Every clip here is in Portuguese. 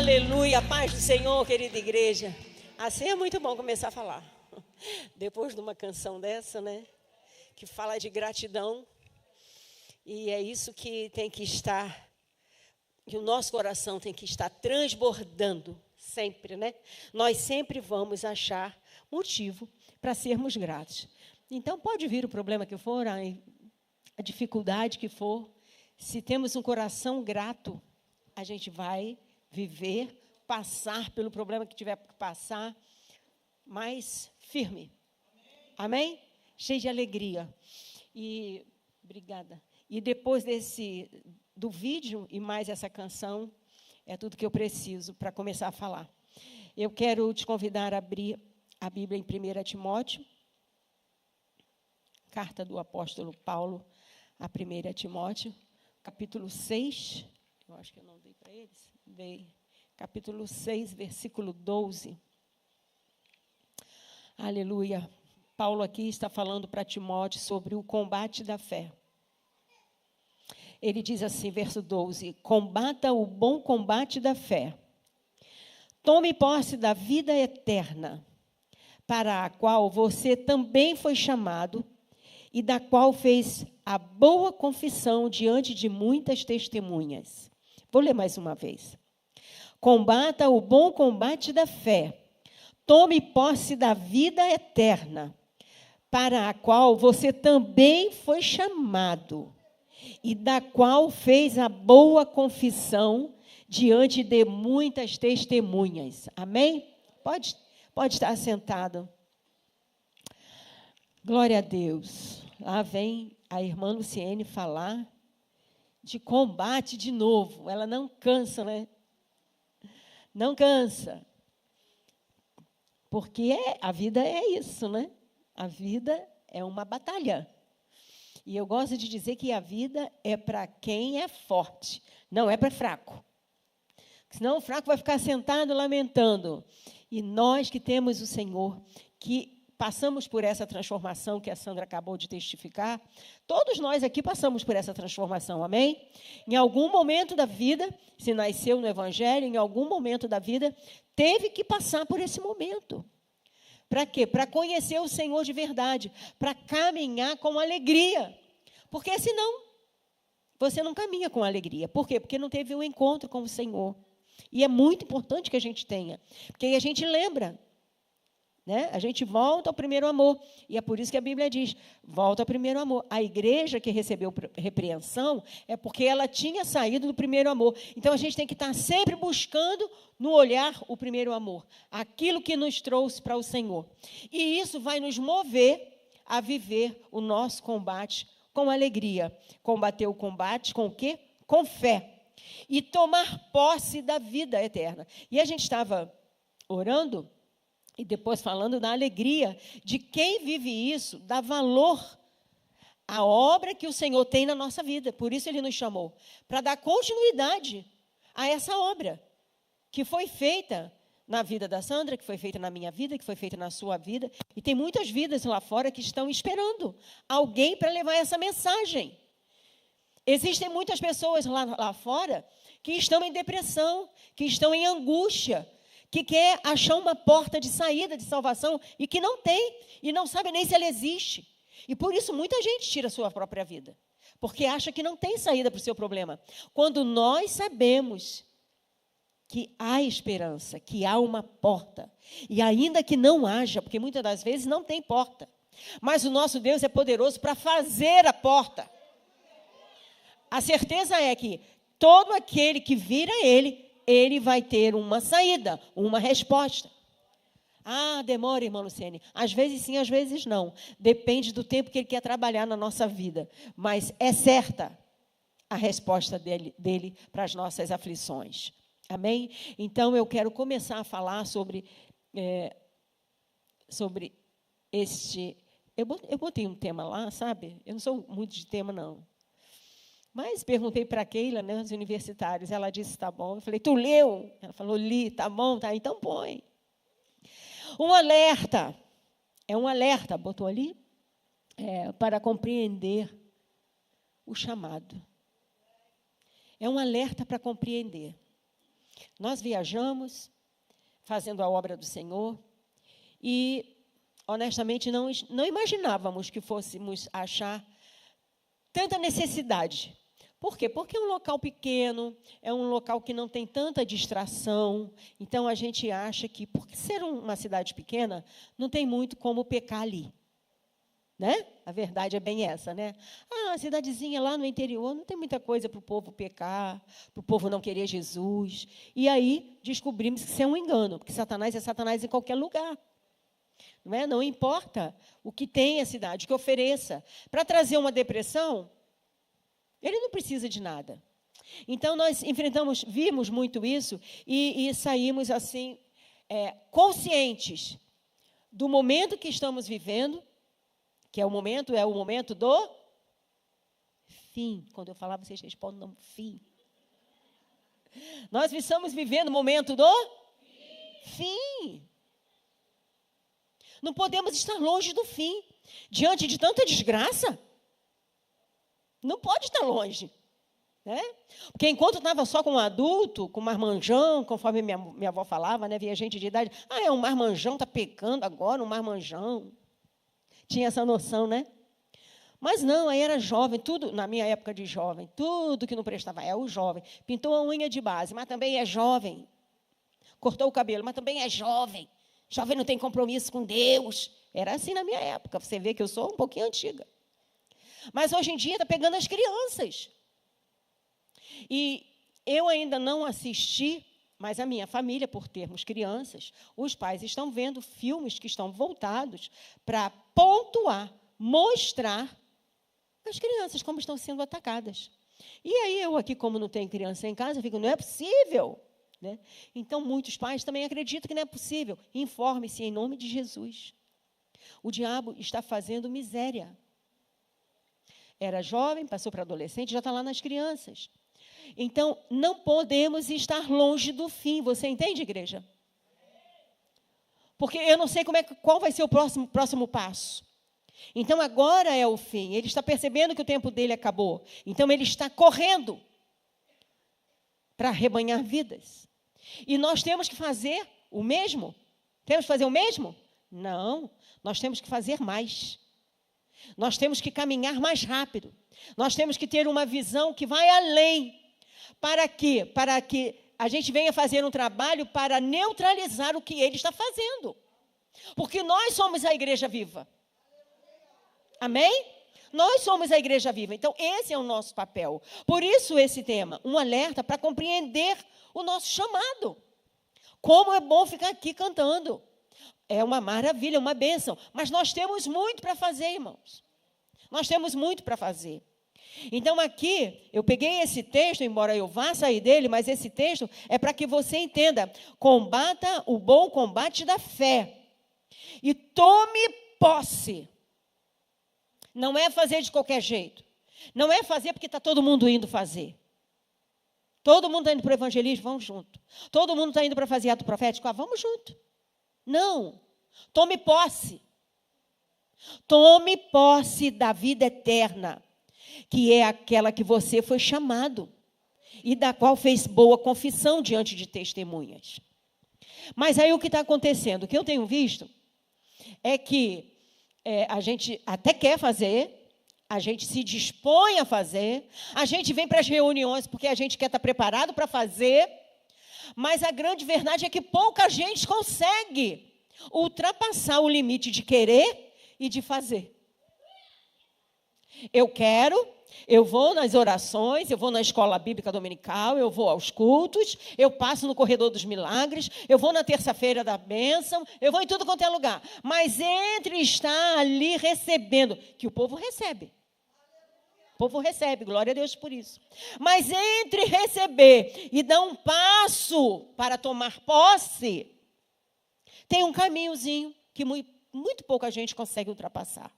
Aleluia, paz do Senhor, querida igreja. Assim é muito bom começar a falar. Depois de uma canção dessa, né? Que fala de gratidão. E é isso que tem que estar, que o nosso coração tem que estar transbordando sempre, né? Nós sempre vamos achar motivo para sermos gratos. Então, pode vir o problema que for, a dificuldade que for. Se temos um coração grato, a gente vai viver, passar pelo problema que tiver que passar, mas firme. Amém? Cheio de alegria. E obrigada. E depois do vídeo e mais essa canção, é tudo que eu preciso para começar a falar. Eu quero te convidar a abrir a Bíblia em 1 Timóteo, carta do apóstolo Paulo a 1 Timóteo, capítulo 6. Eu acho que eu não dei para eles. Dei. Capítulo 6, versículo 12. Aleluia. Paulo aqui está falando para Timóteo sobre o combate da fé. Ele diz assim, verso 12: combata o bom combate da fé. Tome posse da vida eterna, para a qual você também foi chamado e da qual fez a boa confissão diante de muitas testemunhas. Vou ler mais uma vez. Combata o bom combate da fé. Tome posse da vida eterna, para a qual você também foi chamado, e da qual fez a boa confissão diante de muitas testemunhas. Amém? Pode estar sentado. Glória a Deus. Lá vem a irmã Luciene falar de combate de novo. Ela não cansa, né? Não cansa. Porque a vida é isso, né? A vida é uma batalha. E eu gosto de dizer que a vida é para quem é forte, não é para fraco. Senão o fraco vai ficar sentado lamentando. E nós que temos o Senhor, que passamos por essa transformação que a Sandra acabou de testificar, todos nós aqui passamos por essa transformação, amém? Em algum momento da vida, se nasceu no Evangelho, em algum momento da vida, teve que passar por esse momento. Para quê? Para conhecer o Senhor de verdade, para caminhar com alegria. Porque senão, você não caminha com alegria. Por quê? Porque não teve um encontro com o Senhor. E é muito importante que a gente tenha, porque aí a gente lembra, né? A gente volta ao primeiro amor. E é por isso que a Bíblia diz, volta ao primeiro amor. A igreja que recebeu repreensão é porque ela tinha saído do primeiro amor. Então, a gente tem que estar sempre buscando no olhar o primeiro amor, aquilo que nos trouxe para o Senhor. E isso vai nos mover a viver o nosso combate com alegria. Combater o combate com o quê? Com fé. E tomar posse da vida eterna. E a gente estava orando e depois falando da alegria de quem vive isso, dá valor à obra que o Senhor tem na nossa vida. Por isso Ele nos chamou, para dar continuidade a essa obra que foi feita na vida da Sandra, que foi feita na minha vida, que foi feita na sua vida. E tem muitas vidas lá fora que estão esperando alguém para levar essa mensagem. Existem muitas pessoas lá fora que estão em depressão, que estão em angústia, que quer achar uma porta de saída, de salvação, e que não tem, e não sabe nem se ela existe. E por isso muita gente tira a sua própria vida, porque acha que não tem saída para o seu problema. Quando nós sabemos que há esperança, que há uma porta, e ainda que não haja, porque muitas das vezes não tem porta, mas o nosso Deus é poderoso para fazer a porta. A certeza é que todo aquele que vira ele vai ter uma saída, uma resposta. Ah, demora, irmã Luciene. Às vezes sim, às vezes não. Depende do tempo que Ele quer trabalhar na nossa vida. Mas é certa a resposta dele para as nossas aflições. Amém? Então, eu quero começar a falar sobre este... Eu botei um tema lá, sabe? Eu não sou muito de tema, não. Mas perguntei para a Keila, né, os universitários, ela disse, tá bom. Eu falei, tu leu? Ela falou, li, tá bom, tá, então põe. Um alerta, é um alerta, botou ali, para compreender o chamado. É um alerta para compreender. Nós viajamos, fazendo a obra do Senhor, e, honestamente, não imaginávamos que fôssemos achar tanta necessidade. Por quê? Porque é um local pequeno, é um local que não tem tanta distração. Então, a gente acha que, por ser uma cidade pequena, não tem muito como pecar ali. Né? A verdade é bem essa, né? A cidadezinha lá no interior não tem muita coisa para o povo pecar, para o povo não querer Jesus. E aí descobrimos que isso é um engano, porque Satanás é Satanás em qualquer lugar. Não é? Não importa o que tem a cidade, o que ofereça. Para trazer uma depressão, ele não precisa de nada. Então, nós vimos muito isso e saímos assim, conscientes do momento que estamos vivendo, que é o momento do fim. Quando eu falar, vocês respondem, não, fim. Nós estamos vivendo o momento do fim. Não podemos estar longe do fim. Diante de tanta desgraça, não pode estar longe. Né? Porque enquanto estava só com um adulto, com um marmanjão, conforme minha avó falava, né, via gente de idade, um marmanjão está pecando agora, um marmanjão. Tinha essa noção, né? Mas não, aí era jovem, tudo, na minha época de jovem, tudo que não prestava, o jovem. Pintou a unha de base, mas também é jovem. Cortou o cabelo, mas também é jovem. Jovem não tem compromisso com Deus. Era assim na minha época, você vê que eu sou um pouquinho antiga. Mas hoje em dia está pegando as crianças. E eu ainda não assisti, mas a minha família, por termos crianças, os pais estão vendo filmes que estão voltados para pontuar, mostrar as crianças como estão sendo atacadas. E aí eu aqui, como não tenho criança em casa, eu fico, não é possível. Né? Então, muitos pais também acreditam que não é possível. Informe-se em nome de Jesus. O diabo está fazendo miséria. Era jovem, passou para adolescente, já está lá nas crianças. Então, não podemos estar longe do fim. Você entende, igreja? Porque eu não sei qual vai ser o próximo passo. Então, agora é o fim. Ele está percebendo que o tempo dele acabou. Então, ele está correndo para arrebanhar vidas. E nós temos que fazer o mesmo? Temos que fazer o mesmo? Não. Nós temos que fazer mais. Nós temos que caminhar mais rápido. Nós temos que ter uma visão que vai além. Para quê? Para que a gente venha fazer um trabalho para neutralizar o que ele está fazendo. Porque nós somos a igreja viva. Amém? Nós somos a igreja viva. Então, esse é o nosso papel. Por isso, esse tema, um alerta para compreender o nosso chamado. Como é bom ficar aqui cantando. É uma maravilha, uma bênção. Mas nós temos muito para fazer, irmãos. Nós temos muito para fazer. Então, aqui, eu peguei esse texto, embora eu vá sair dele, mas esse texto é para que você entenda. Combata o bom combate da fé. E tome posse. Não é fazer de qualquer jeito. Não é fazer porque está todo mundo indo fazer. Todo mundo está indo para o evangelismo, vamos junto. Todo mundo está indo para fazer ato profético, vamos junto. Não. Tome posse. Tome posse da vida eterna, que é aquela que você foi chamado e da qual fez boa confissão diante de testemunhas. Mas aí o que está acontecendo? O que eu tenho visto é que a gente até quer fazer, a gente se dispõe a fazer, a gente vem para as reuniões porque a gente quer estar preparado para fazer, mas a grande verdade é que pouca gente consegue ultrapassar o limite de querer e de fazer. Eu quero, eu vou nas orações, eu vou na escola bíblica dominical, eu vou aos cultos, eu passo no corredor dos milagres, eu vou na terça-feira da bênção, eu vou em tudo quanto é lugar. Mas entre estar ali recebendo, que o povo recebe. O povo recebe, glória a Deus por isso. Mas entre receber e dar um passo para tomar posse, tem um caminhozinho que muito pouca gente consegue ultrapassar.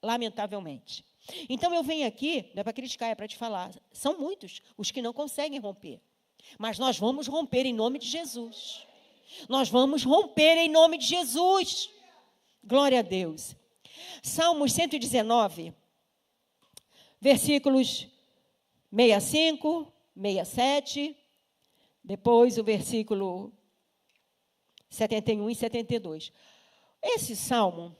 Lamentavelmente. Então, eu venho aqui, não é para criticar, é para te falar. São muitos os que não conseguem romper. Mas nós vamos romper em nome de Jesus. Nós vamos romper em nome de Jesus. Glória a Deus. Salmos 119, versículos 65, 67, Depois o versículo 71 e 72. Esse salmo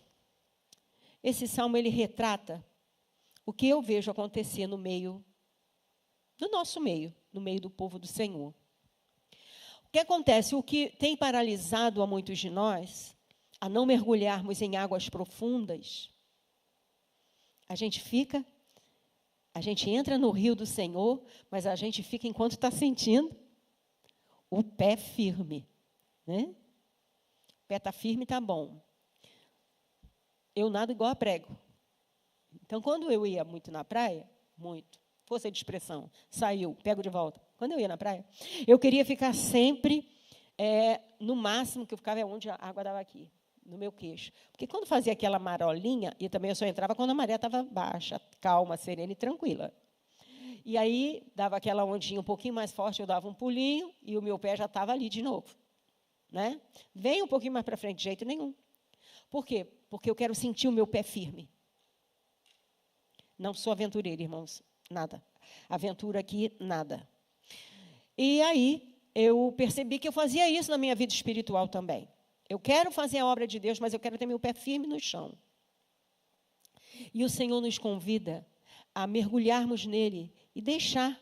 ele retrata o que eu vejo acontecer no meio, no nosso meio, no meio do povo do Senhor. O que acontece? O que tem paralisado a muitos de nós, a não mergulharmos em águas profundas, a gente entra no rio do Senhor, mas a gente fica enquanto está sentindo o pé firme, né? O pé está firme, está bom. Eu nado igual a prego. Então, quando eu ia muito na praia, força de expressão, saiu, pego de volta. Quando eu ia na praia, eu queria ficar sempre, no máximo que eu ficava é onde a água dava aqui, no meu queixo. Porque quando fazia aquela marolinha, e também eu só entrava quando a maré estava baixa, calma, serena e tranquila. E aí, dava aquela ondinha um pouquinho mais forte, eu dava um pulinho, e o meu pé já estava ali de novo. Né? Vem um pouquinho mais para frente, de jeito nenhum. Por quê? Porque eu quero sentir o meu pé firme. Não sou aventureira, irmãos, nada. Aventura aqui, nada. E aí, eu percebi que eu fazia isso na minha vida espiritual também. Eu quero fazer a obra de Deus, mas eu quero ter meu pé firme no chão. E o Senhor nos convida a mergulharmos nele e deixar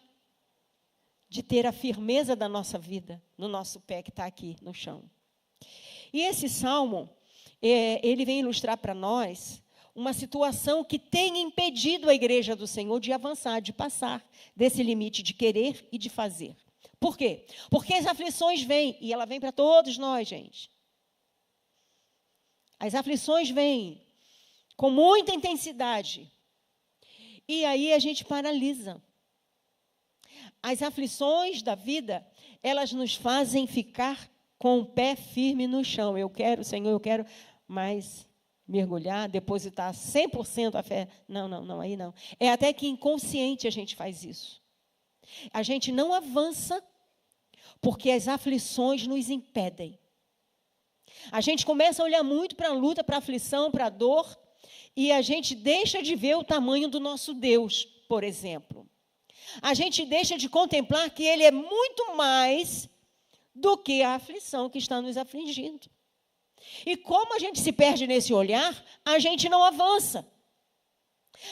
de ter a firmeza da nossa vida no nosso pé que está aqui no chão. E esse salmo, ele vem ilustrar para nós uma situação que tem impedido a igreja do Senhor de avançar, de passar desse limite de querer e de fazer. Por quê? Porque as aflições vêm, e ela vem para todos nós, gente. As aflições vêm com muita intensidade. E aí a gente paralisa. As aflições da vida, elas nos fazem ficar com o pé firme no chão. Eu quero, Senhor, eu quero, mas mergulhar, depositar 100% a fé. Não, aí não. É até que inconsciente a gente faz isso. A gente não avança porque as aflições nos impedem. A gente começa a olhar muito para a luta, para a aflição, para a dor, e a gente deixa de ver o tamanho do nosso Deus, por exemplo. A gente deixa de contemplar que Ele é muito mais do que a aflição que está nos afligindo. E como a gente se perde nesse olhar, a gente não avança.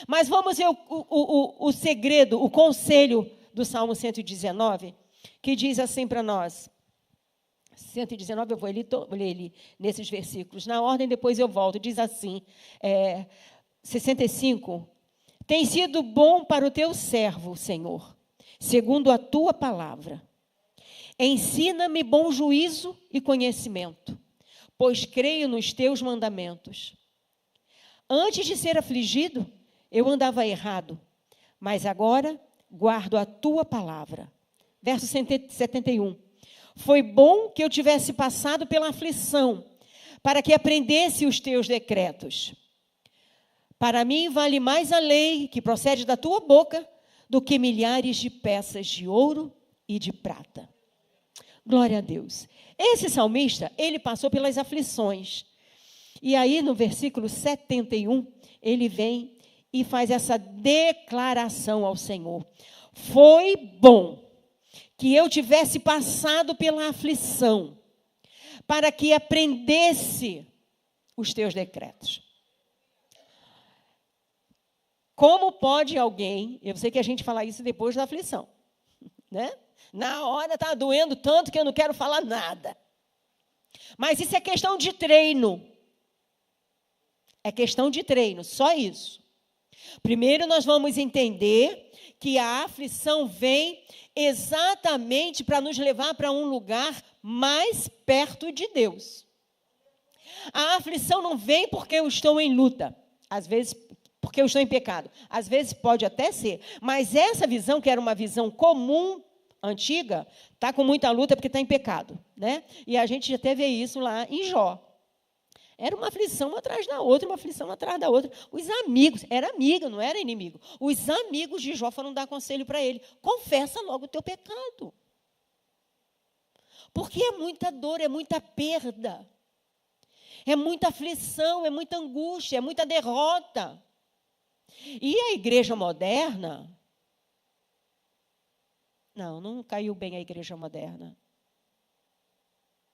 Mas vamos ver o segredo, o conselho do Salmo 119, que diz assim para nós. 119, eu vou ler ele nesses versículos. Na ordem, depois eu volto. Diz assim, 65. Tem sido bom para o teu servo, Senhor, segundo a tua palavra. Ensina-me bom juízo e conhecimento, pois creio nos teus mandamentos. Antes de ser afligido, eu andava errado, mas agora guardo a tua palavra. Verso 71. Foi bom que eu tivesse passado pela aflição, para que aprendesse os teus decretos. Para mim vale mais a lei que procede da tua boca do que milhares de peças de ouro e de prata. Glória a Deus. Esse salmista, ele passou pelas aflições. E aí, no versículo 71, ele vem e faz essa declaração ao Senhor. Foi bom que eu tivesse passado pela aflição, para que aprendesse os teus decretos. Como pode alguém, eu sei que a gente fala isso depois da aflição, né? Na hora está doendo tanto que eu não quero falar nada. Mas isso é questão de treino. É questão de treino, só isso. Primeiro nós vamos entender que a aflição vem exatamente para nos levar para um lugar mais perto de Deus. A aflição não vem porque eu estou em luta, às vezes porque eu estou em pecado. Às vezes pode até ser, mas essa visão, que era uma visão comum, antiga, está com muita luta porque está em pecado, né? E a gente até vê isso lá em Jó. Era uma aflição atrás da outra, uma aflição atrás da outra. Os amigos, era amigo, não era inimigo. Os amigos de Jó foram dar conselho para ele. Confessa logo o teu pecado. Porque é muita dor, é muita perda. É muita aflição, é muita angústia, é muita derrota. E a igreja moderna Não caiu bem a igreja moderna.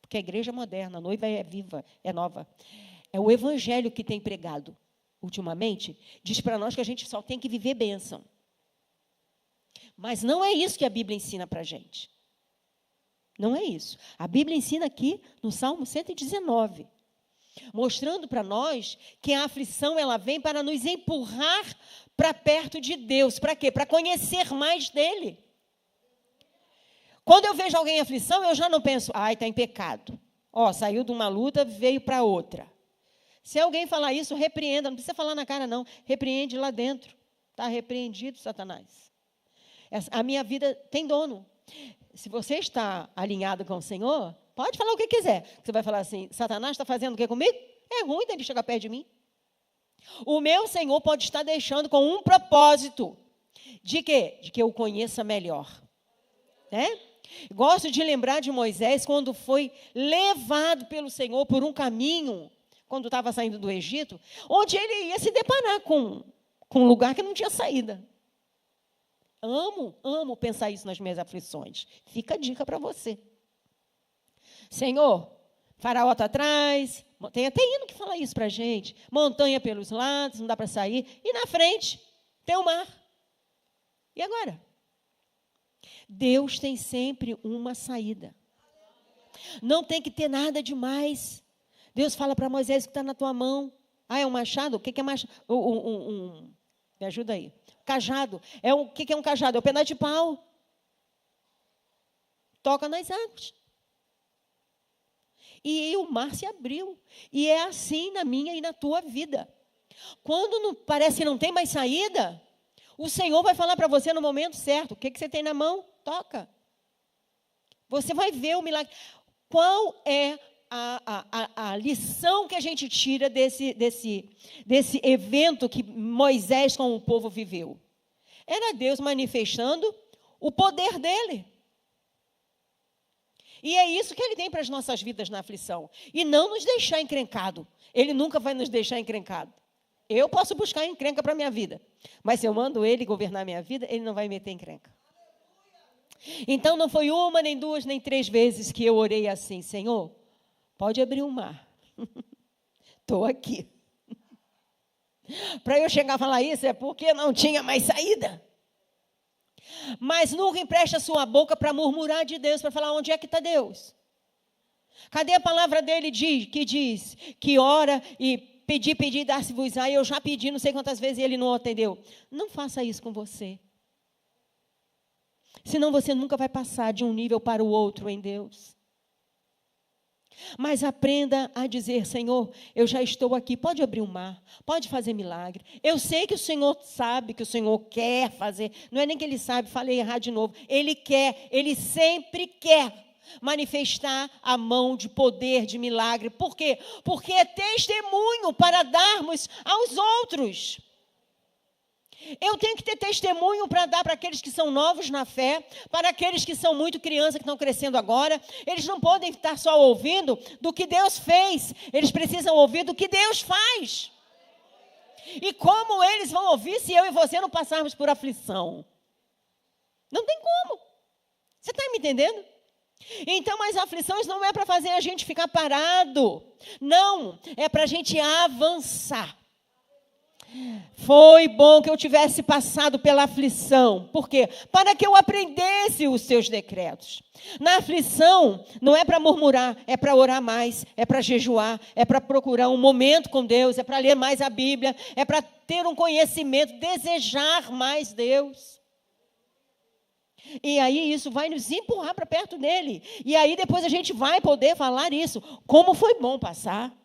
Porque a igreja moderna, a noiva é viva, é nova. É o evangelho que tem pregado ultimamente, diz para nós que a gente só tem que viver bênção. Mas não é isso que a Bíblia ensina para a gente. Não é isso. A Bíblia ensina aqui no Salmo 119, mostrando para nós que a aflição ela vem para nos empurrar para perto de Deus. Para quê? Para conhecer mais dele. Quando eu vejo alguém em aflição, eu já não penso, está em pecado. Saiu de uma luta, veio para outra. Se alguém falar isso, repreenda. Não precisa falar na cara, não. Repreende lá dentro. Está repreendido, Satanás. A minha vida tem dono. Se você está alinhado com o Senhor, pode falar o que quiser. Você vai falar assim, Satanás está fazendo o que comigo? É ruim dele chegar perto de mim. O meu Senhor pode estar deixando com um propósito. De quê? De que eu o conheça melhor. Né? Gosto de lembrar de Moisés quando foi levado pelo Senhor por um caminho, quando estava saindo do Egito, onde ele ia se deparar com um lugar que não tinha saída. Amo pensar isso nas minhas aflições. Fica a dica para você. Senhor, Faraó está atrás, tem até hino que fala isso para a gente, montanha pelos lados, não dá para sair, e na frente tem o mar. E agora? Deus tem sempre uma saída. Não tem que ter nada demais. Deus fala para Moisés que está na tua mão. É um machado? O que é machado? Me ajuda aí. Cajado. O que é um cajado? É um pedaço de pau. Toca nas águas. E o mar se abriu. E é assim na minha e na tua vida. Quando parece que não tem mais saída, o Senhor vai falar para você no momento certo. O que você tem na mão? Toca. Você vai ver o milagre. Qual é a lição que a gente tira desse evento que Moisés com o povo viveu? Era Deus manifestando o poder dele. E é isso que ele tem para as nossas vidas na aflição. E não nos deixar encrencado. Ele nunca vai nos deixar encrencado. Eu posso buscar encrenca para a minha vida. Mas se eu mando ele governar a minha vida, ele não vai meter encrenca. Então, não foi uma, nem duas, nem três vezes que eu orei assim, Senhor, pode abrir o mar. Estou aqui. Para eu chegar a falar isso é porque não tinha mais saída. Mas nunca empreste a sua boca para murmurar de Deus, para falar onde é que está Deus. Cadê a palavra dele que diz que ora e pedir, dar-se-vos-á, eu já pedi não sei quantas vezes e ele não atendeu. Não faça isso com você. Senão você nunca vai passar de um nível para o outro em Deus. Mas aprenda a dizer, Senhor, eu já estou aqui, pode abrir o mar, pode fazer milagre. Eu sei que o Senhor sabe, que o Senhor quer fazer. Não é nem que Ele sabe, falei errado de novo. Ele quer, Ele sempre quer manifestar a mão de poder, de milagre. Por quê? Porque é testemunho para darmos aos outros. Eu tenho que ter testemunho para dar para aqueles que são novos na fé, para aqueles que são muito crianças, que estão crescendo agora. Eles não podem estar só ouvindo do que Deus fez, eles precisam ouvir do que Deus faz. E como eles vão ouvir se eu e você não passarmos por aflição? Não tem como. Você está me entendendo? Então, as aflições não é para fazer a gente ficar parado. Não, é para a gente avançar. Foi bom que eu tivesse passado pela aflição. Por quê? Para que eu aprendesse os seus decretos. Na aflição, não é para murmurar, é para orar mais, é para jejuar, é para procurar um momento com Deus, é para ler mais a Bíblia, é para ter um conhecimento, desejar mais Deus. E aí isso vai nos empurrar para perto dele. E aí depois a gente vai poder falar isso. Como foi bom passar.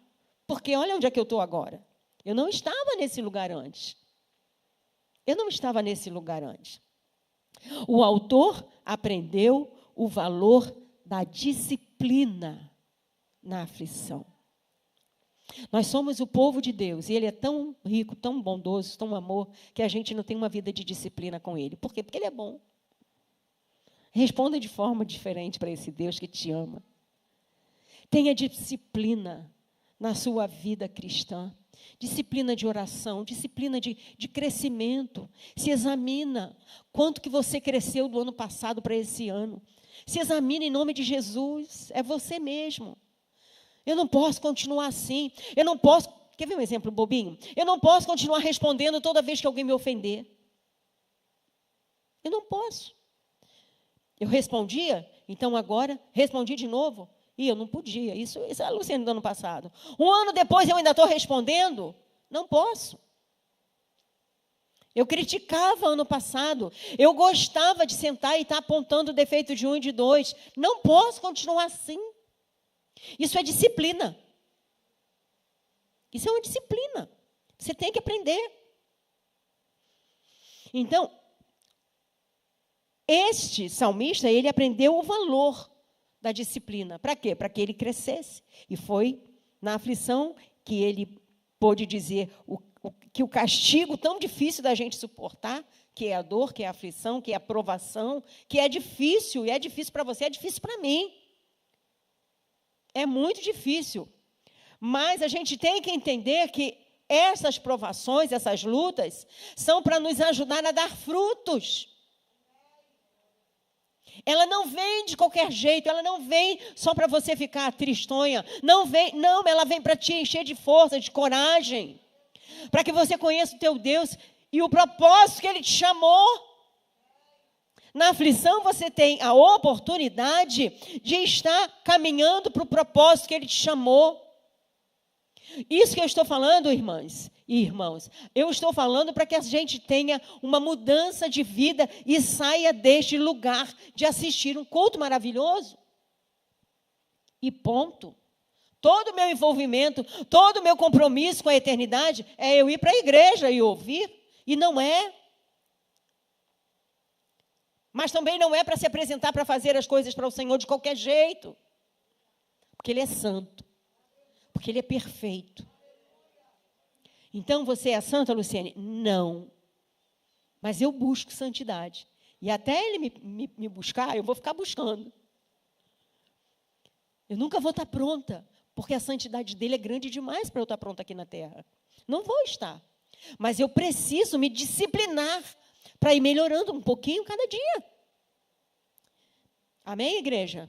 Porque olha onde é que eu estou agora. Eu não estava nesse lugar antes. O autor aprendeu o valor da disciplina na aflição. Nós somos o povo de Deus e Ele é tão rico, tão bondoso, tão amor, que a gente não tem uma vida de disciplina com Ele. Por quê? Porque Ele é bom. Responda de forma diferente para esse Deus que te ama. Tenha disciplina na sua vida cristã. Disciplina de oração, disciplina de crescimento. Se examina quanto que você cresceu do ano passado para esse ano. Se examina em nome de Jesus, é você mesmo. Eu não posso continuar assim, eu não posso... Quer ver um exemplo bobinho? Eu não posso continuar respondendo toda vez que alguém me ofender. Eu não posso. Eu respondia, então agora respondi de novo. E eu não podia. Isso é a Luciane do ano passado. Um ano depois eu ainda estou respondendo? Não posso. Eu criticava ano passado. Eu gostava de sentar e estar apontando o defeito de um e de dois. Não posso continuar assim. Isso é disciplina. Isso é uma disciplina. Você tem que aprender. Então, este salmista, ele aprendeu o valor da disciplina. Para quê? Para que ele crescesse. E foi na aflição que ele pôde dizer que o castigo tão difícil da gente suportar, que é a dor, que é a aflição, que é a provação, que é difícil, e é difícil para você, é difícil para mim. É muito difícil. Mas a gente tem que entender que essas provações, essas lutas, são para nos ajudar a dar frutos. Ela não vem de qualquer jeito, ela não vem só para você ficar tristonha. Não, ela vem para te encher de força, de coragem. Para que você conheça o teu Deus e o propósito que Ele te chamou. Na aflição, você tem a oportunidade de estar caminhando para o propósito que Ele te chamou. Isso que eu estou falando, irmãs e irmãos, eu estou falando para que a gente tenha uma mudança de vida e saia deste lugar de assistir um culto maravilhoso. E ponto. Todo o meu envolvimento, todo o meu compromisso com a eternidade é eu ir para a igreja e ouvir. E não é. Mas também não é para se apresentar para fazer as coisas para o Senhor de qualquer jeito. Porque Ele é santo. Porque Ele é perfeito. Então, você é santa, Luciane? Não. Mas eu busco santidade. E até Ele me buscar, eu vou ficar buscando. Eu nunca vou estar pronta, porque a santidade dEle é grande demais para eu estar pronta aqui na terra. Não vou estar. Mas eu preciso me disciplinar para ir melhorando um pouquinho cada dia. Amém, igreja?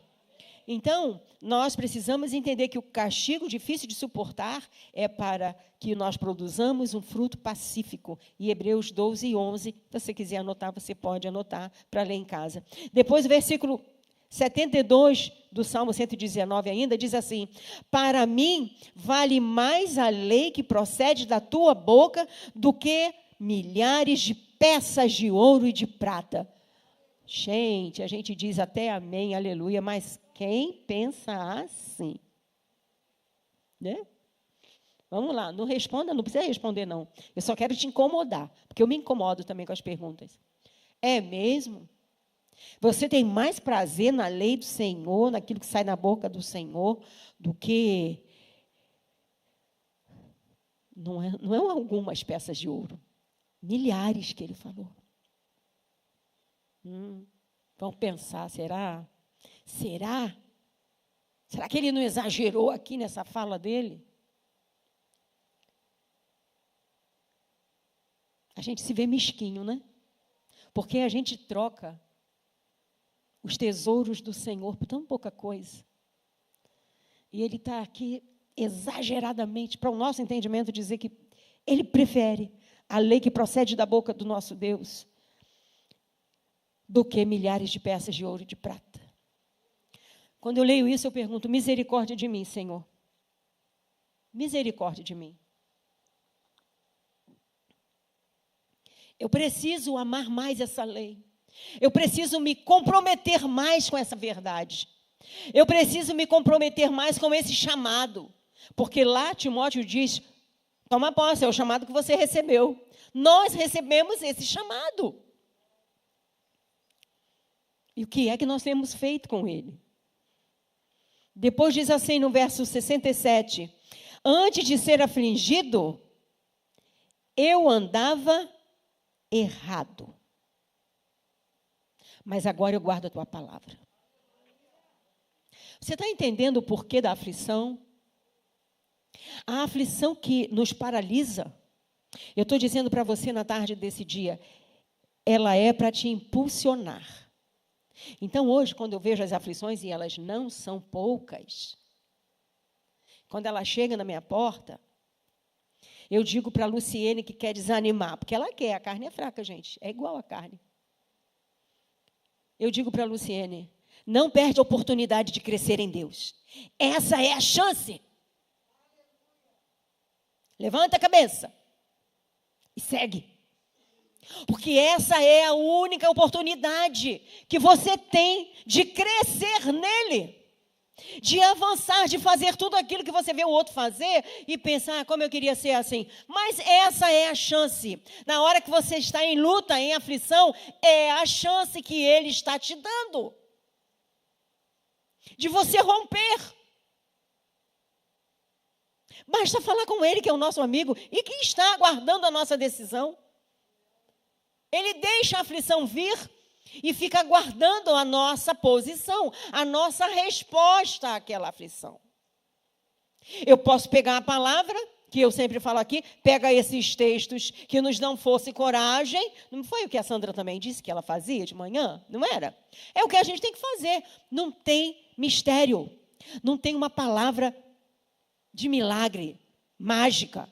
Então, nós precisamos entender que o castigo difícil de suportar é para que nós produzamos um fruto pacífico. E Hebreus 12, 11, se você quiser anotar, você pode anotar para ler em casa. Depois, o versículo 72 do Salmo 119 ainda, diz assim: para mim vale mais a lei que procede da tua boca do que milhares de peças de ouro e de prata. Gente, a gente diz até amém, aleluia, mas quem pensa assim? Né? Vamos lá, não responda, não precisa responder, não. Eu só quero te incomodar, porque eu me incomodo também com as perguntas. É mesmo? Você tem mais prazer na lei do Senhor, naquilo que sai na boca do Senhor, do que... Não é algumas peças de ouro. Milhares que ele falou. Vamos pensar, será? Será? Será que ele não exagerou aqui nessa fala dele? A gente se vê mesquinho, né? Porque a gente troca os tesouros do Senhor por tão pouca coisa. E ele está aqui exageradamente, para o nosso entendimento, dizer que ele prefere a lei que procede da boca do nosso Deus do que milhares de peças de ouro e de prata. Quando eu leio isso, eu pergunto: misericórdia de mim, Senhor. Misericórdia de mim. Eu preciso amar mais essa lei. Eu preciso me comprometer mais com essa verdade. Eu preciso me comprometer mais com esse chamado. Porque lá Timóteo diz: toma posse, é o chamado que você recebeu. Nós recebemos esse chamado. E o que é que nós temos feito com ele? Depois diz assim no verso 67, antes de ser afligido, eu andava errado. Mas agora eu guardo a tua palavra. Você está entendendo o porquê da aflição? A aflição que nos paralisa, eu estou dizendo para você na tarde desse dia, ela é para te impulsionar. Então, hoje, quando eu vejo as aflições, e elas não são poucas, quando ela chega na minha porta, eu digo para a Luciene que quer desanimar, porque ela quer, a carne é fraca, gente, é igual a carne. Eu digo para a Luciene, não perde a oportunidade de crescer em Deus. Essa é a chance. Levanta a cabeça e segue. Porque essa é a única oportunidade que você tem de crescer nele. De avançar, de fazer tudo aquilo que você vê o outro fazer e pensar, como eu queria ser assim. Mas essa é a chance. Na hora que você está em luta, em aflição, é a chance que ele está te dando. De você romper. Basta falar com ele, que é o nosso amigo, e que está aguardando a nossa decisão. Ele deixa a aflição vir e fica aguardando a nossa posição, a nossa resposta àquela aflição. Eu posso pegar a palavra, que eu sempre falo aqui, pega esses textos que nos dão força e coragem. Não foi o que a Sandra também disse que ela fazia de manhã? Não era? É o que a gente tem que fazer. Não tem mistério. Não tem uma palavra de milagre, mágica.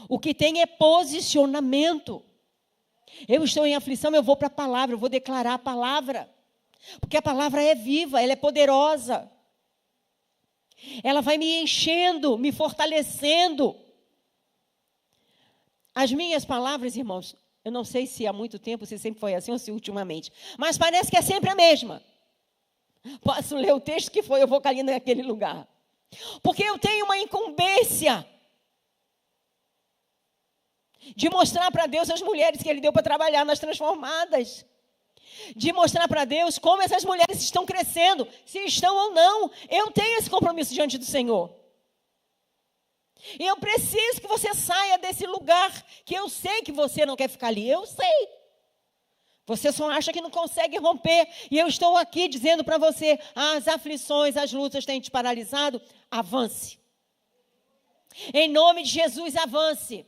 O que tem é posicionamento. Eu estou em aflição, eu vou para a palavra, eu vou declarar a palavra. Porque a palavra é viva, ela é poderosa. Ela vai me enchendo, me fortalecendo. As minhas palavras, irmãos, eu não sei se há muito tempo, se sempre foi assim ou se ultimamente, mas parece que é sempre a mesma. Posso ler o texto que foi, eu vou cair naquele lugar. Porque eu tenho uma incumbência de mostrar para Deus as mulheres que Ele deu para trabalhar nas transformadas. De mostrar para Deus como essas mulheres estão crescendo, se estão ou não. Eu tenho esse compromisso diante do Senhor. E eu preciso que você saia desse lugar, que eu sei que você não quer ficar ali, eu sei. Você só acha que não consegue romper. E eu estou aqui dizendo para você, as aflições, as lutas têm te paralisado, avance. Em nome de Jesus, avance.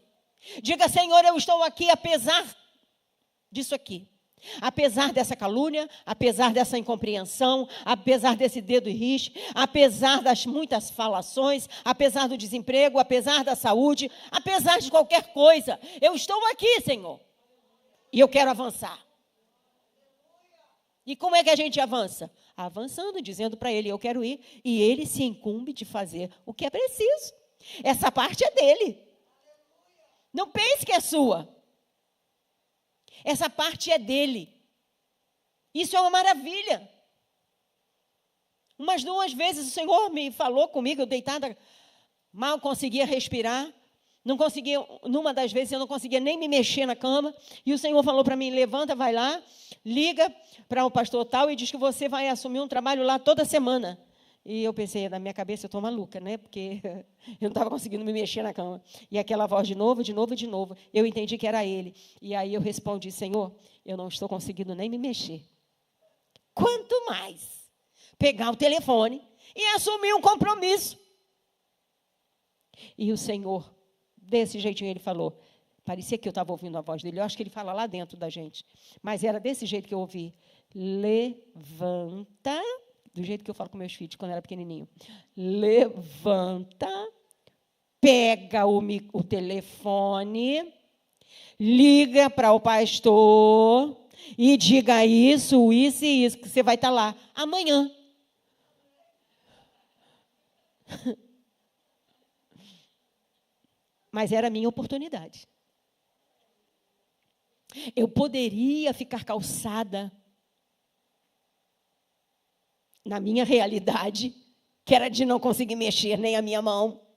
Diga, Senhor, eu estou aqui apesar disso aqui. Apesar dessa calúnia, apesar dessa incompreensão, apesar desse dedo e rixe, apesar das muitas falações, apesar do desemprego, apesar da saúde, apesar de qualquer coisa, eu estou aqui, Senhor. E eu quero avançar. E como é que a gente avança? Avançando, dizendo para ele, eu quero ir. E ele se incumbe de fazer o que é preciso. Essa parte é dele. Não pense que é sua. Essa parte é dele. Isso é uma maravilha. Umas 2 vezes o Senhor me falou comigo, eu deitada, mal conseguia respirar. Não conseguia, numa das vezes eu não conseguia nem me mexer na cama. E o Senhor falou para mim, levanta, vai lá, liga para o pastor tal e diz que você vai assumir um trabalho lá toda semana. E eu pensei, na minha cabeça, eu estou maluca, né? Porque eu não estava conseguindo me mexer na cama. E aquela voz de novo, de novo, de novo. Eu entendi que era ele. E aí eu respondi, Senhor, eu não estou conseguindo nem me mexer. Quanto mais pegar o telefone e assumir um compromisso. E o Senhor, desse jeitinho, ele falou, parecia que eu estava ouvindo a voz dele. Eu acho que ele fala lá dentro da gente. Mas era desse jeito que eu ouvi. Levanta... Do jeito que eu falo com meus filhos quando eu era pequenininho. Levanta, pega o telefone, liga para o pastor e diga isso e isso, que você vai estar lá amanhã. Mas era a minha oportunidade. Eu poderia ficar calçada na minha realidade, que era de não conseguir mexer nem a minha mão,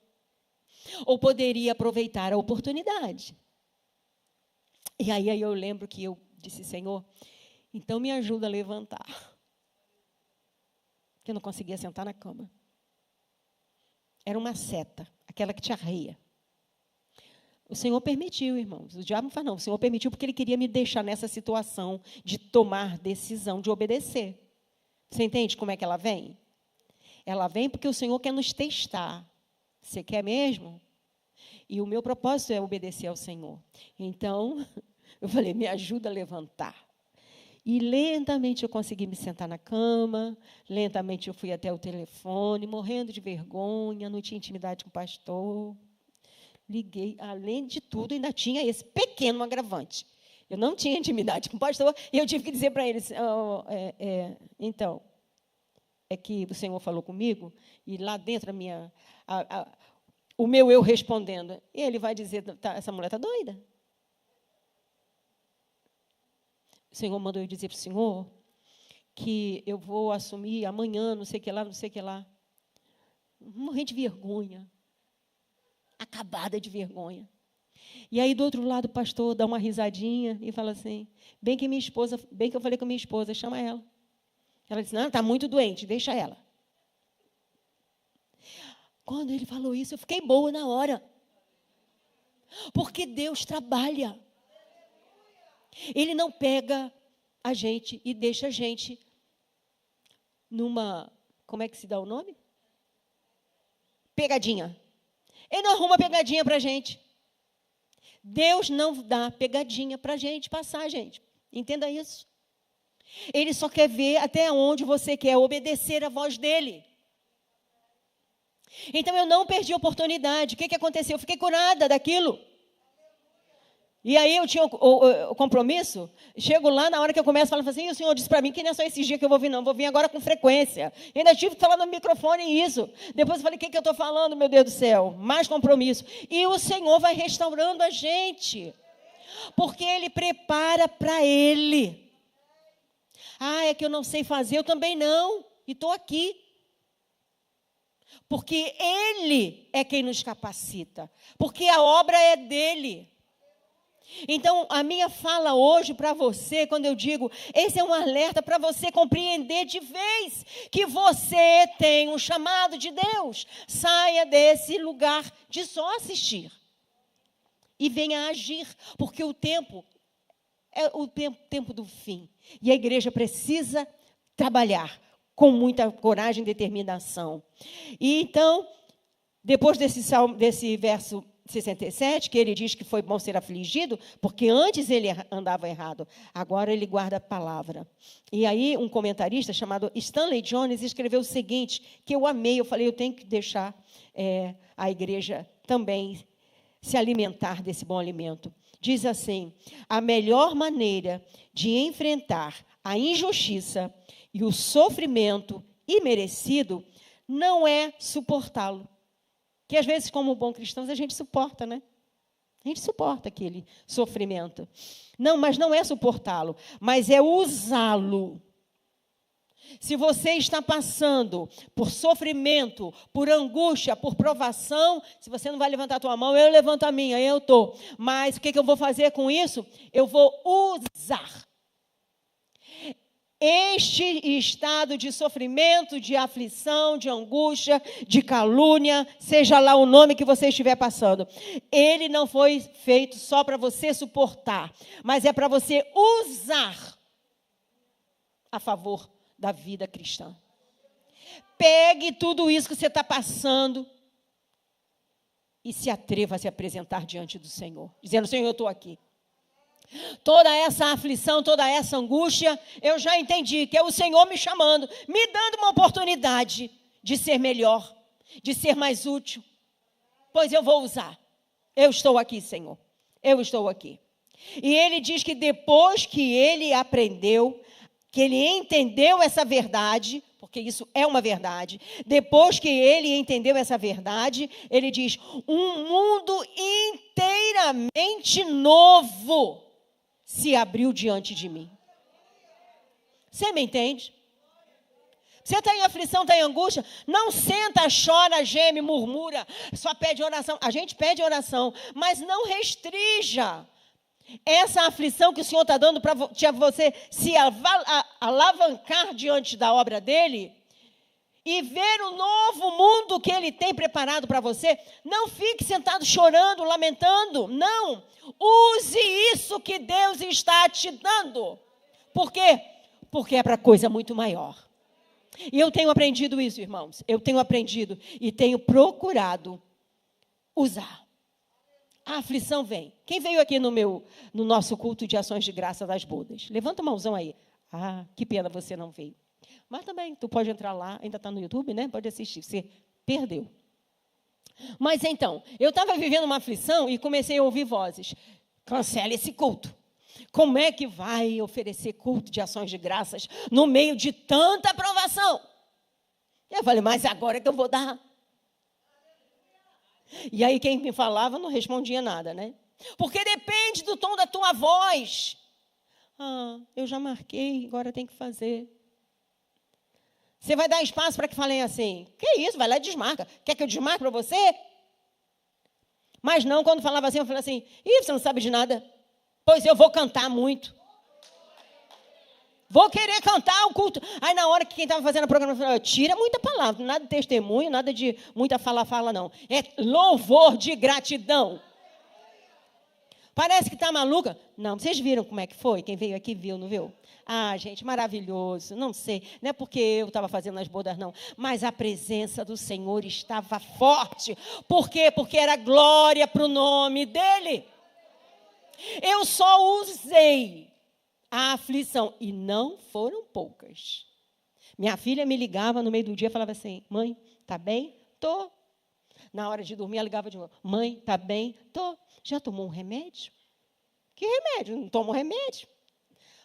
ou poderia aproveitar a oportunidade. E aí eu lembro que eu disse, Senhor, então me ajuda a levantar. Porque eu não conseguia sentar na cama. Era uma seta, aquela que te arreia. O Senhor permitiu, irmãos. O diabo não faz não. O Senhor permitiu porque Ele queria me deixar nessa situação de tomar decisão, de obedecer. Você entende como é que ela vem? Ela vem porque o Senhor quer nos testar. Você quer mesmo? E o meu propósito é obedecer ao Senhor. Então, eu falei, me ajuda a levantar. E lentamente eu consegui me sentar na cama, lentamente eu fui até o telefone, morrendo de vergonha, não tinha intimidade com o pastor. Liguei, além de tudo, ainda tinha esse pequeno agravante. Eu não tinha intimidade com o pastor, e eu tive que dizer para ele, então, é que o Senhor falou comigo, e lá dentro o meu eu respondendo, e ele vai dizer, essa mulher está doida. O Senhor mandou eu dizer para o Senhor que eu vou assumir amanhã, não sei o que lá, não sei o que lá. Morrendo de vergonha. Acabada de vergonha. E aí, do outro lado, o pastor dá uma risadinha e fala assim, bem que eu falei com a minha esposa, chama ela. Ela disse, não, está muito doente, deixa ela. Quando ele falou isso, eu fiquei boa na hora. Porque Deus trabalha. Ele não pega a gente e deixa a gente numa, como é que se dá o nome? Pegadinha. Ele não arruma pegadinha para a gente. Deus não dá pegadinha para a gente passar, gente. Entenda isso. Ele só quer ver até onde você quer obedecer a voz dele. Então, eu não perdi a oportunidade. O que aconteceu? Eu fiquei curada daquilo. E aí eu tinha o compromisso, chego lá, na hora que eu começo, falo assim, e o Senhor disse para mim que não é só esses dias que eu vou vir, não, vou vir agora com frequência. E ainda tive que falar no microfone isso. Depois eu falei, o que eu estou falando, meu Deus do céu? Mais compromisso. E o Senhor vai restaurando a gente, porque Ele prepara para Ele. Ah, é que eu não sei fazer, eu também não, e estou aqui. Porque Ele é quem nos capacita, porque a obra é dEle. Então, a minha fala hoje para você, quando eu digo, esse é um alerta para você compreender de vez que você tem um chamado de Deus. Saia desse lugar de só assistir e venha agir, porque o tempo é o tempo do fim. E a igreja precisa trabalhar com muita coragem e determinação. E então, depois desse verso 67, que ele diz que foi bom ser afligido, porque antes ele andava errado, agora ele guarda a palavra. E aí um comentarista chamado Stanley Jones escreveu o seguinte, que eu amei, eu falei, eu tenho que deixar a igreja também se alimentar desse bom alimento. Diz assim, a melhor maneira de enfrentar a injustiça e o sofrimento imerecido não é suportá-lo. Que às vezes, como bom cristãos, a gente suporta, né? A gente suporta aquele sofrimento. Não, mas não é suportá-lo, mas é usá-lo. Se você está passando por sofrimento, por angústia, por provação, se você não vai levantar a tua mão, eu levanto a minha, eu estou. Mas o que eu vou fazer com isso? Eu vou usar este estado de sofrimento, de aflição, de angústia, de calúnia, seja lá o nome que você estiver passando. Ele não foi feito só para você suportar, mas é para você usar a favor da vida cristã. Pegue tudo isso que você está passando e se atreva a se apresentar diante do Senhor, dizendo, Senhor, eu estou aqui. Toda essa aflição, toda essa angústia, eu já entendi que é o Senhor me chamando, me dando uma oportunidade de ser melhor, de ser mais útil. Pois eu vou usar. Eu estou aqui, Senhor. Eu estou aqui. E ele diz que depois que ele aprendeu, que ele entendeu essa verdade, porque isso é uma verdade, depois que ele entendeu essa verdade, ele diz, um mundo inteiramente novo se abriu diante de mim. Você me entende? Você está em aflição, está em angústia, não senta, chora, geme, murmura, só pede oração. A gente pede oração, mas não restrinja essa aflição que o Senhor está dando para você se alavancar diante da obra dele e ver o novo mundo que ele tem preparado para você. Não fique sentado chorando, lamentando, não. Use isso que Deus está te dando. Por quê? Porque é para coisa muito maior. E eu tenho aprendido isso, irmãos. Eu tenho aprendido e tenho procurado usar. A aflição vem. Quem veio aqui no nosso culto de ações de graça das bodas? Levanta a mãozão aí. Ah, que pena você não veio. Mas também, tu pode entrar lá, ainda está no YouTube, né? Pode assistir, você perdeu. Mas então, eu estava vivendo uma aflição e comecei a ouvir vozes. Cancela esse culto. Como é que vai oferecer culto de ações de graças no meio de tanta aprovação? Eu falei, mas agora é que eu vou dar. E aí quem me falava não respondia nada, né? Porque depende do tom da tua voz. Ah, eu já marquei, agora tem que fazer. Você vai dar espaço para que falem assim, que isso, vai lá e desmarca. Quer que eu desmarque para você? Mas não, quando falava assim, eu falei assim, ih, você não sabe de nada? Pois eu vou cantar muito. Vou querer cantar o culto. Aí, na hora que quem estava fazendo a programação falou, tira muita palavra, nada de testemunho, nada de muita fala, não. É louvor de gratidão. Parece que está maluca. Não, vocês viram como é que foi? Quem veio aqui viu, não viu? Ah, gente, maravilhoso. Não sei, não é porque eu estava fazendo as bodas, não. Mas a presença do Senhor estava forte. Por quê? Porque era glória para o nome dEle. Eu só usei a aflição, e não foram poucas. Minha filha me ligava no meio do dia e falava assim, mãe, tá bem? Tô. Na hora de dormir, ela ligava de novo, mãe, tá bem? Tô. Já tomou um remédio? Que remédio? Não tomo remédio.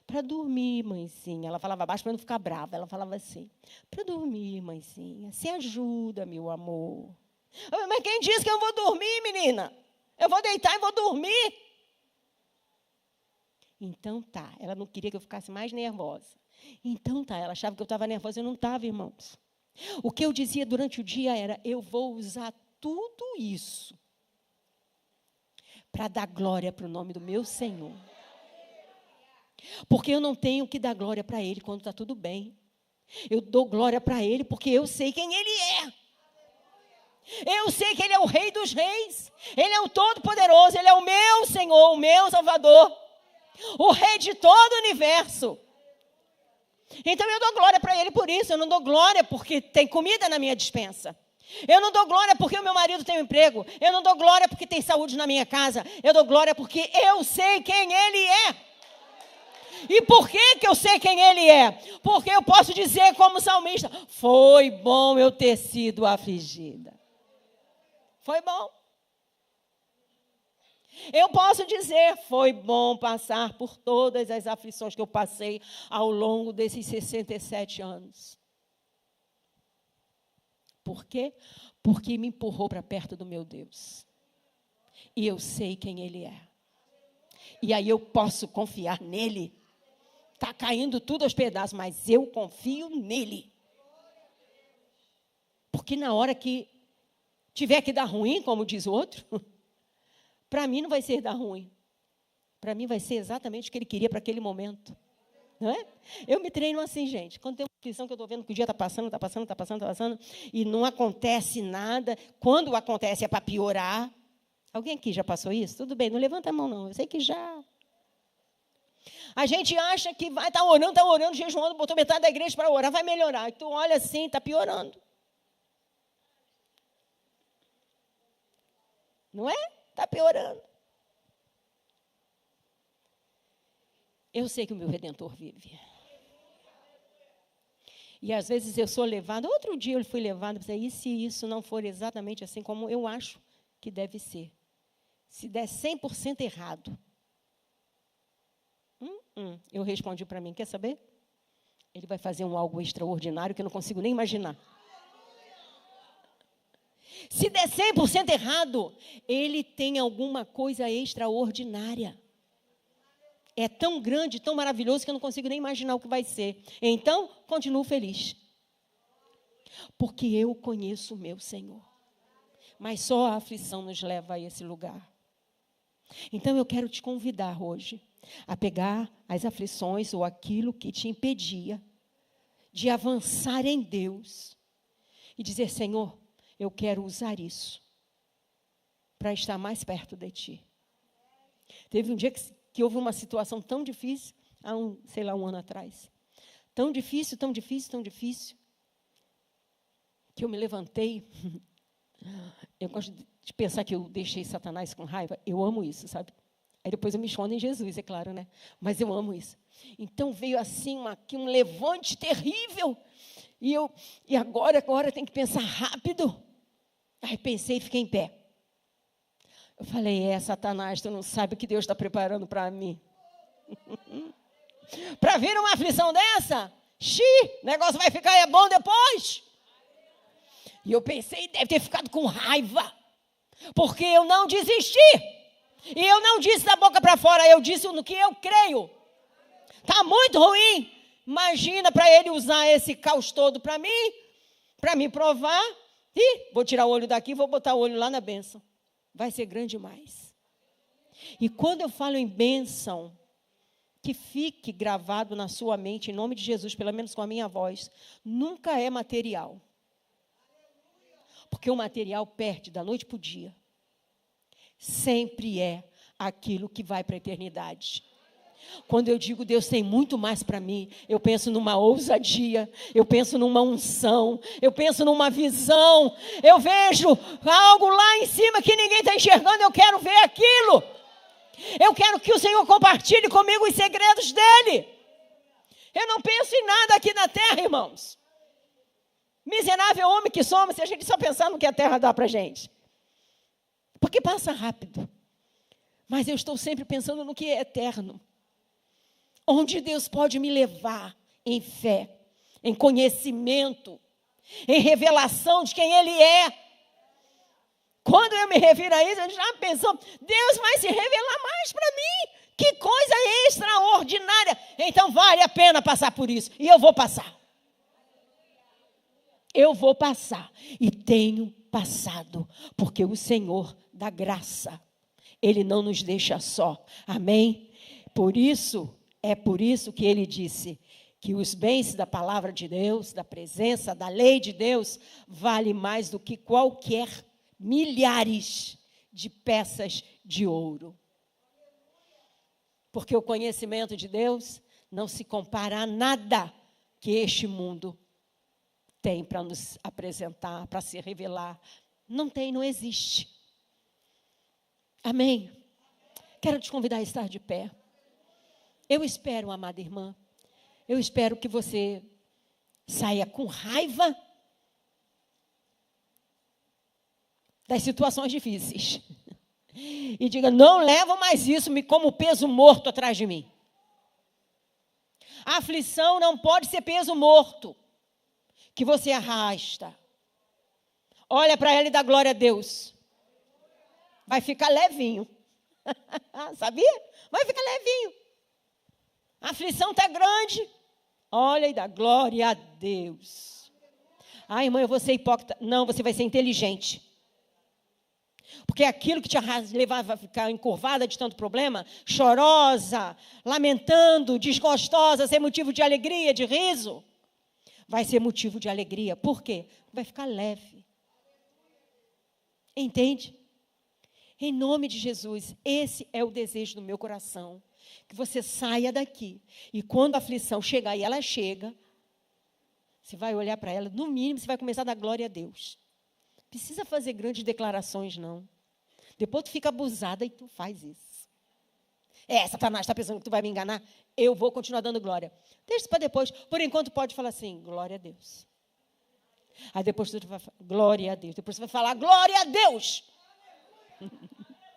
Para dormir, mãezinha. Ela falava baixo para não ficar brava. Ela falava assim, para dormir, mãezinha, se ajuda, meu amor. Mas quem disse que eu vou dormir, menina? Eu vou deitar e vou dormir. Então tá, ela não queria que eu ficasse mais nervosa. Então tá, ela achava que eu estava nervosa, eu não estava, irmãos. O que eu dizia durante o dia era, eu vou usar tudo isso para dar glória para o nome do meu Senhor. Porque eu não tenho que dar glória para Ele quando está tudo bem. Eu dou glória para Ele porque eu sei quem Ele é. Eu sei que Ele é o Rei dos Reis. Ele é o Todo-Poderoso, Ele é o meu Senhor, o meu Salvador. O Rei de todo o universo. Então eu dou glória para Ele por isso. Eu não dou glória porque tem comida na minha despensa. Eu não dou glória porque o meu marido tem um emprego. Eu não dou glória porque tem saúde na minha casa. Eu dou glória porque eu sei quem Ele é. E por que eu sei quem Ele é? Porque eu posso dizer como salmista, foi bom eu ter sido afligida. Foi bom. Eu posso dizer, foi bom passar por todas as aflições que eu passei ao longo desses 67 anos. Por quê? Porque me empurrou para perto do meu Deus. E eu sei quem Ele é. E aí eu posso confiar nele. Está caindo tudo aos pedaços, mas eu confio nele. Porque na hora que tiver que dar ruim, como diz o outro, para mim não vai ser dar ruim. Para mim vai ser exatamente o que Ele queria para aquele momento. Não é? Eu me treino assim, gente. Quando tem uma aflição que eu estou vendo que o dia está passando, e não acontece nada. Quando acontece é para piorar. Alguém aqui já passou isso? Tudo bem, não levanta a mão não. Eu sei que já. A gente acha que vai estar orando, jejuando, botou metade da igreja para orar, vai melhorar. E tu olha assim, está piorando. Não é? Está piorando. Eu sei que o meu Redentor vive. E às vezes eu sou levada, outro dia eu fui levada, e se isso não for exatamente assim como eu acho que deve ser? Se der 100% errado. Eu respondi para mim, quer saber? Ele vai fazer algo extraordinário que eu não consigo nem imaginar. Se der 100% errado, Ele tem alguma coisa extraordinária. É tão grande, tão maravilhoso, que eu não consigo nem imaginar o que vai ser. Então, continuo feliz. Porque eu conheço o meu Senhor. Mas só a aflição nos leva a esse lugar. Então, eu quero te convidar hoje a pegar as aflições ou aquilo que te impedia de avançar em Deus e dizer, Senhor, eu quero usar isso para estar mais perto de Ti. Teve um dia que houve uma situação tão difícil, há um ano atrás, tão difícil, que eu me levantei. Eu gosto de pensar que eu deixei Satanás com raiva. Eu amo isso, sabe? Aí depois eu me escondo em Jesus, é claro, né? Mas eu amo isso. Então veio assim um levante terrível. E agora tem que pensar rápido. Aí pensei e fiquei em pé. Eu falei, Satanás, tu não sabe o que Deus está preparando para mim. Para vir uma aflição dessa? O negócio vai ficar bom depois. E eu pensei, deve ter ficado com raiva. Porque eu não desisti. E eu não disse da boca para fora, eu disse no que eu creio. Está muito ruim. Imagina para ele usar esse caos todo para me provar. E vou tirar o olho daqui e vou botar o olho lá na bênção. Vai ser grande demais. E quando eu falo em bênção, que fique gravado na sua mente, em nome de Jesus, pelo menos com a minha voz, nunca é material. Porque o material perde da noite para o dia. Sempre é aquilo que vai para a eternidade. Quando eu digo Deus tem muito mais para mim, eu penso numa ousadia, eu penso numa unção, eu penso numa visão, eu vejo algo lá em cima que ninguém está enxergando, eu quero ver aquilo. Eu quero que o Senhor compartilhe comigo os segredos dEle. Eu não penso em nada aqui na terra, irmãos. Miserável homem que somos, se a gente só pensar no que a terra dá para a gente. Porque passa rápido. Mas eu estou sempre pensando no que é eterno. Onde Deus pode me levar em fé, em conhecimento, em revelação de quem Ele é. Quando eu me refiro a isso, a gente já pensou, Deus vai se revelar mais para mim. Que coisa extraordinária. Então vale a pena passar por isso. E eu vou passar. Eu vou passar. E tenho passado. Porque o Senhor dá graça. Ele não nos deixa só. Amém? É por isso que Ele disse que os bens da palavra de Deus, da presença, da lei de Deus, vale mais do que qualquer milhares de peças de ouro. Porque o conhecimento de Deus não se compara a nada que este mundo tem para nos apresentar, para se revelar. Não tem, não existe. Amém? Quero te convidar a estar de pé. Eu espero, amada irmã, eu espero que você saia com raiva das situações difíceis. E diga, não levo mais isso como peso morto atrás de mim. A aflição não pode ser peso morto que você arrasta. Olha para ela e dá glória a Deus. Vai ficar levinho. Sabia? Vai ficar levinho. A aflição está grande. Olha e dá glória a Deus. Irmã, eu vou ser hipócrita. Não, você vai ser inteligente. Porque aquilo que te levava a ficar encurvada de tanto problema, chorosa, lamentando, desgostosa, ser motivo de alegria, de riso, vai ser motivo de alegria. Por quê? Vai ficar leve. Entende? Em nome de Jesus, esse é o desejo do meu coração. Que você saia daqui. E quando a aflição chegar, e ela chega, você vai olhar para ela, no mínimo, você vai começar a dar glória a Deus. Não precisa fazer grandes declarações, não. Depois tu fica abusada e tu faz isso. Satanás está pensando que tu vai me enganar? Eu vou continuar dando glória. Deixa isso para depois. Por enquanto pode falar assim, glória a Deus. Aí depois tu vai falar, glória a Deus. Depois tu vai falar, glória a Deus.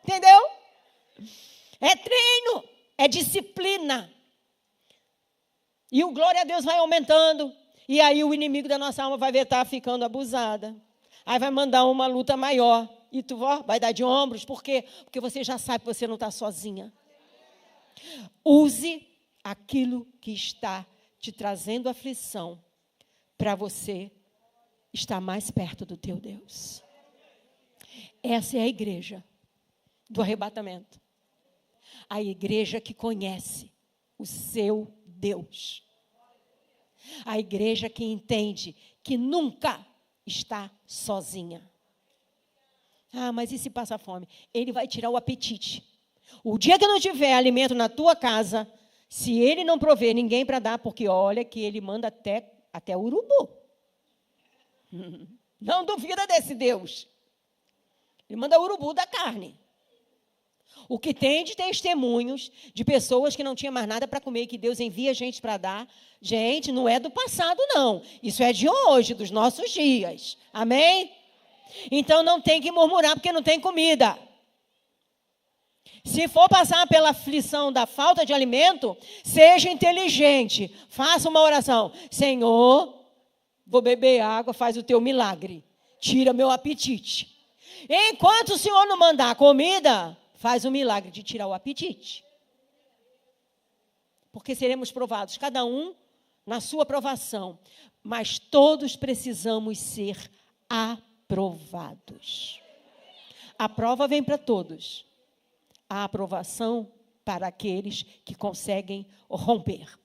Entendeu? É treino, é disciplina. E o glória a Deus vai aumentando. E aí o inimigo da nossa alma vai ver estar ficando abusada. Aí vai mandar uma luta maior. E tu vai dar de ombros. Por quê? Porque você já sabe que você não está sozinha. Use aquilo que está te trazendo aflição para você estar mais perto do teu Deus. Essa é a igreja do arrebatamento. A igreja que conhece o seu Deus. A igreja que entende que nunca está sozinha. Mas e se passa fome? Ele vai tirar o apetite. O dia que não tiver alimento na tua casa, se ele não prover ninguém para dar, porque olha que ele manda até urubu. Não duvida desse Deus. Ele manda urubu da carne. O que tem de testemunhos de pessoas que não tinham mais nada para comer, que Deus envia gente para dar. Gente, não é do passado, não. Isso é de hoje, dos nossos dias. Amém? Então, não tem que murmurar porque não tem comida. Se for passar pela aflição da falta de alimento, seja inteligente. Faça uma oração. Senhor, vou beber água, faz o teu milagre. Tira meu apetite. Enquanto o Senhor não mandar comida, faz o milagre de tirar o apetite. Porque seremos provados, cada um na sua provação. Mas todos precisamos ser aprovados. A prova vem para todos. A aprovação para aqueles que conseguem romper.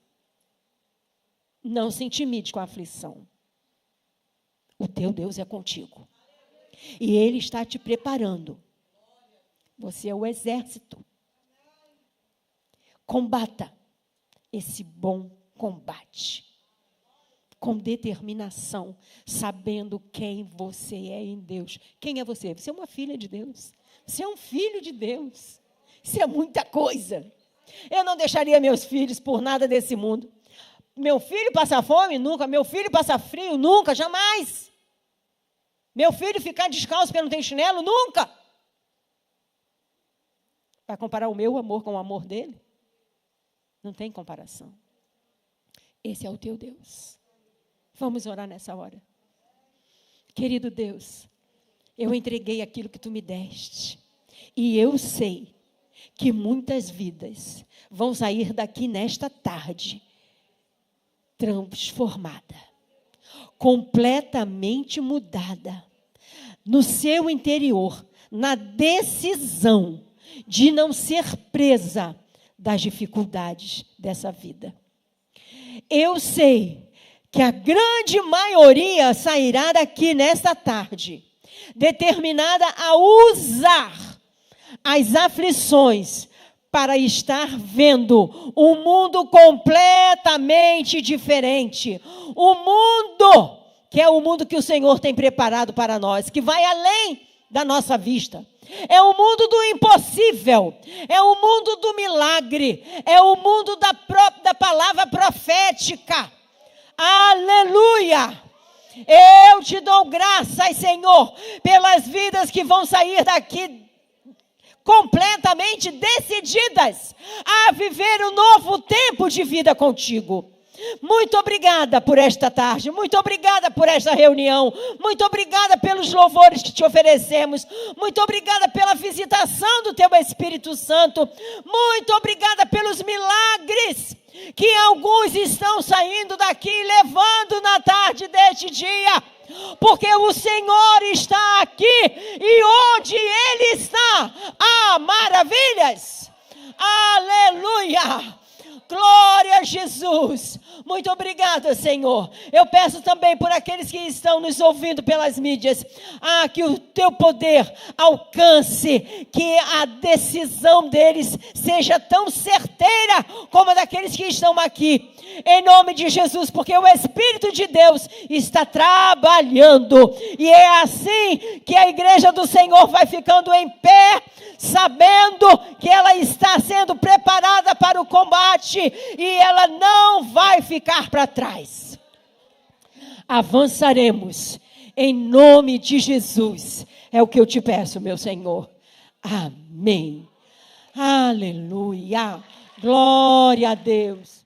Não se intimide com a aflição. O teu Deus é contigo. E Ele está te preparando. Você é o exército. Combata esse bom combate. Com determinação, sabendo quem você é em Deus. Quem é você? Você é uma filha de Deus. Você é um filho de Deus. Isso é muita coisa. Eu não deixaria meus filhos por nada desse mundo. Meu filho passar fome? Nunca. Meu filho passar frio? Nunca, jamais. Meu filho ficar descalço porque não tem chinelo? Nunca. Vai comparar o meu amor com o amor dele? Não tem comparação. Esse é o teu Deus. Vamos orar nessa hora. Querido Deus, eu entreguei aquilo que tu me deste. E eu sei que muitas vidas vão sair daqui nesta tarde transformada, completamente mudada, no seu interior, na decisão de não ser presa das dificuldades dessa vida. Eu sei que a grande maioria sairá daqui nesta tarde, determinada a usar as aflições para estar vendo um mundo completamente diferente. O mundo, que é o mundo que o Senhor tem preparado para nós, que vai além da nossa vista. É o mundo do impossível, é o mundo do milagre, é o mundo da palavra profética. Aleluia! Eu te dou graças, Senhor, pelas vidas que vão sair daqui completamente decididas a viver um novo tempo de vida contigo. Muito obrigada por esta tarde, muito obrigada por esta reunião, muito obrigada pelos louvores que te oferecemos, muito obrigada pela visitação do teu Espírito Santo, muito obrigada pelos milagres que alguns estão saindo daqui levando na tarde deste dia, porque o Senhor está aqui e onde Ele está, há maravilhas. Aleluia! Glória a Jesus. Muito obrigada, Senhor. Eu peço também por aqueles que estão nos ouvindo pelas mídias, que o teu poder alcance, que a decisão deles seja tão certeira como a daqueles que estão aqui. Em nome de Jesus, porque o Espírito de Deus está trabalhando. E é assim que a igreja do Senhor vai ficando em pé, sabendo que ela está sendo preparada para o combate e ela não vai ficar para trás. Avançaremos em nome de Jesus. É o que eu te peço, meu Senhor. Amém. Aleluia. Glória a Deus.